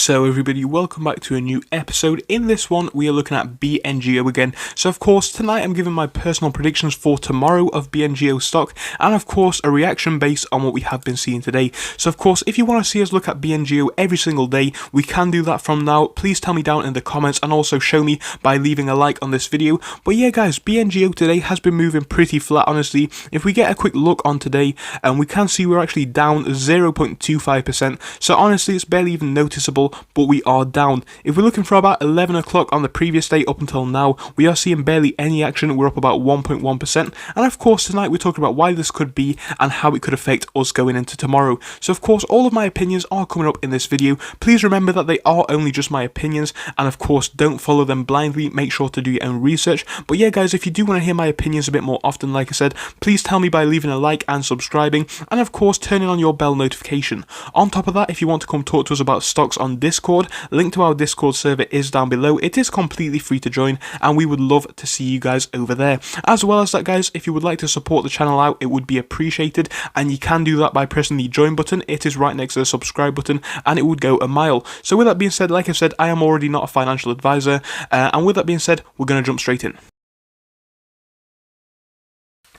So everybody, welcome back to a new episode. In this one, we are looking at Bngo again. So of course, tonight I'm giving my personal predictions for tomorrow of Bngo stock, and of course, a reaction based on what we have been seeing today. So of course, if you want to see us look at Bngo every single day, we can do that from now. Please tell me down in the comments and also show me by leaving a like on this video. But yeah guys, Bngo today has been moving pretty flat, honestly. If we get a quick look on today, we can see we're actually down 0.25%. So honestly, it's barely even noticeable, but we are down. If we're looking for about 11 o'clock on the previous day up until now, we are seeing barely any action. We're up about 1.1%. And of course, tonight we're talking about why this could be and how it could affect us going into tomorrow. So of course, all of my opinions are coming up in this video. Please remember that they are only just my opinions, and of course, don't follow them blindly. Make sure to do your own research. But yeah guys, if you do want to hear my opinions a bit more often, like I said, please tell me by leaving a like and subscribing, and of course turning on your bell notification. On top of that, if you want to come talk to us about stocks on Discord, link to our Discord server is down below. It is completely free to join, and we would love to see you guys over there. As well as that guys, if you would like to support the channel out, it would be appreciated, and you can do that by pressing the join button. It is right next to the subscribe button, and it would go a mile. So with that being said, like I said, I am already not a financial advisor, and with that being said, we're going to jump straight in.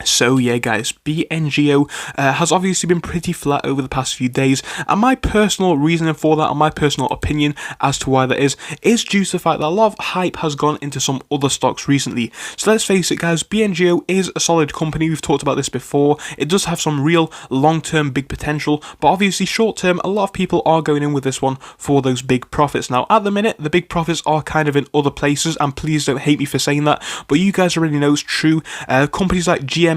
So yeah guys, Bngo has obviously been pretty flat over the past few days, and my personal reasoning for that, and my personal opinion as to why that is due to the fact that a lot of hype has gone into some other stocks recently. So let's face it guys, Bngo is a solid company. We've talked about this before. It does have some real long-term big potential, but obviously short-term, a lot of people are going in with this one for those big profits. Now at the minute, the big profits are kind of in other places, and please don't hate me for saying that, but you guys already know it's true. Companies like GME,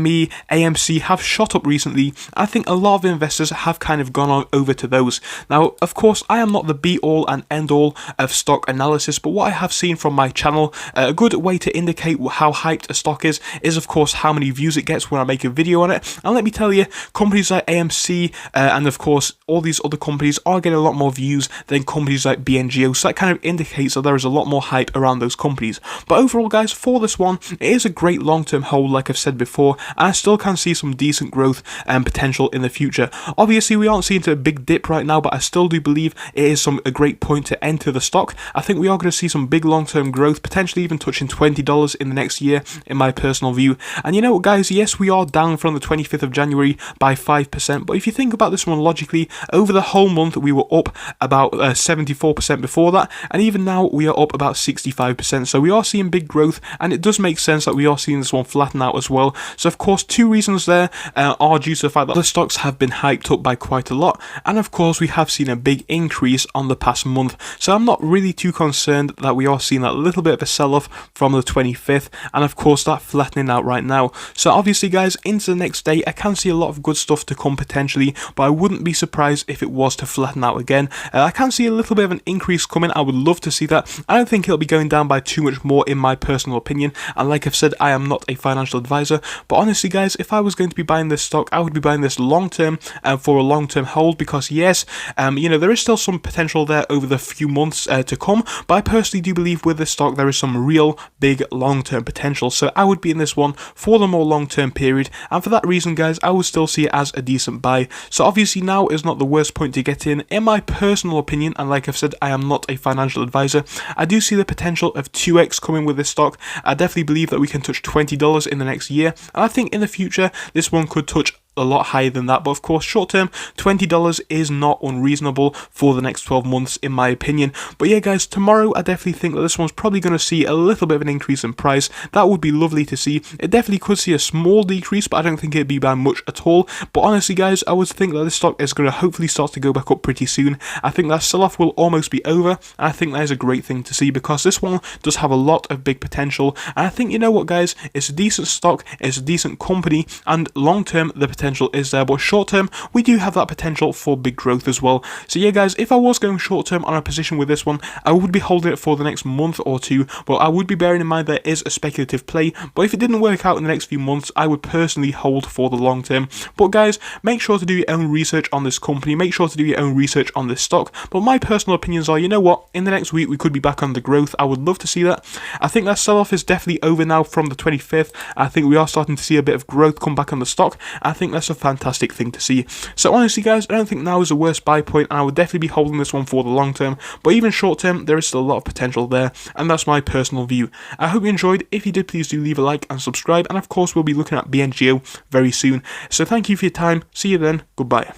AMC have shot up recently. I think a lot of investors have kind of gone on over to those. Now, of course, I am not the be-all and end-all of stock analysis, but what I have seen from my channel, a good way to indicate how hyped a stock is of course how many views it gets when I make a video on it. And let me tell you, companies like AMC and of course all these other companies are getting a lot more views than companies like Bngo, so that kind of indicates that there is a lot more hype around those companies. But overall guys, for this one, it is a great long-term hold, like I've said before, and I still can see some decent growth and potential in the future. Obviously, we aren't seeing a big dip right now, but I still do believe it is a great point to enter the stock. I think we are going to see some big long-term growth, potentially even touching $20 in the next year, in my personal view. And you know what, guys? Yes, we are down from the 25th of January by 5%, but if you think about this one logically, over the whole month, we were up about 74% before that, and even now, we are up about 65%. So we are seeing big growth, and it does make sense that we are seeing this one flatten out as well. So of course, two reasons there are due to the fact that the stocks have been hyped up by quite a lot, and of course we have seen a big increase on the past month. So I'm not really too concerned that we are seeing that little bit of a sell-off from the 25th, and of course that flattening out right now. So obviously guys, into the next day I can see a lot of good stuff to come potentially, but I wouldn't be surprised if it was to flatten out again. I can see a little bit of an increase coming. I would love to see that. I don't think it'll be going down by too much more in my personal opinion, and like I've said, I am not a financial advisor, but honestly guys, if I was going to be buying this stock, I would be buying this long term for a long term hold, because yes, you know, there is still some potential there over the few months to come, but I personally do believe with this stock there is some real big long term potential. So I would be in this one for the more long term period, and for that reason guys, I would still see it as a decent buy. So obviously now is not the worst point to get in my personal opinion, and like I've said, I am not a financial advisor. I do see the potential of 2x coming with this stock. I definitely believe that we can touch $20 in the next year, and I think in the future this one could touch a lot higher than that, but of course short term $20 is not unreasonable for the next 12 months in my opinion. But yeah guys, tomorrow I definitely think that this one's probably going to see a little bit of an increase in price. That would be lovely to see. It definitely could see a small decrease, but I don't think it'd be by much at all. But honestly guys, I would think that this stock is going to hopefully start to go back up pretty soon. I think that sell-off will almost be over, and I think that is a great thing to see, because this one does have a lot of big potential, and I think, you know what guys, it's a decent stock, it's a decent company, and long term the potential is there, but short term we do have that potential for big growth as well. So yeah guys, if I was going short term on a position with this one, I would be holding it for the next month or two, but I would be bearing in mind there is a speculative play. But if it didn't work out in the next few months, I would personally hold for the long term. But guys, make sure to do your own research on this company, make sure to do your own research on this stock. But my personal opinions are, you know what, in the next week we could be back on the growth. I would love to see that. I think that sell-off is definitely over now from the 25th. I think we are starting to see a bit of growth come back on the stock. I think that's a fantastic thing to see. So honestly guys, I don't think now is the worst buy point, and I would definitely be holding this one for the long term, but even short term there is still a lot of potential there, and that's my personal view. I hope you enjoyed. If you did, please do leave a like and subscribe, and of course we'll be looking at Bngo very soon. So thank you for your time, see you then, goodbye.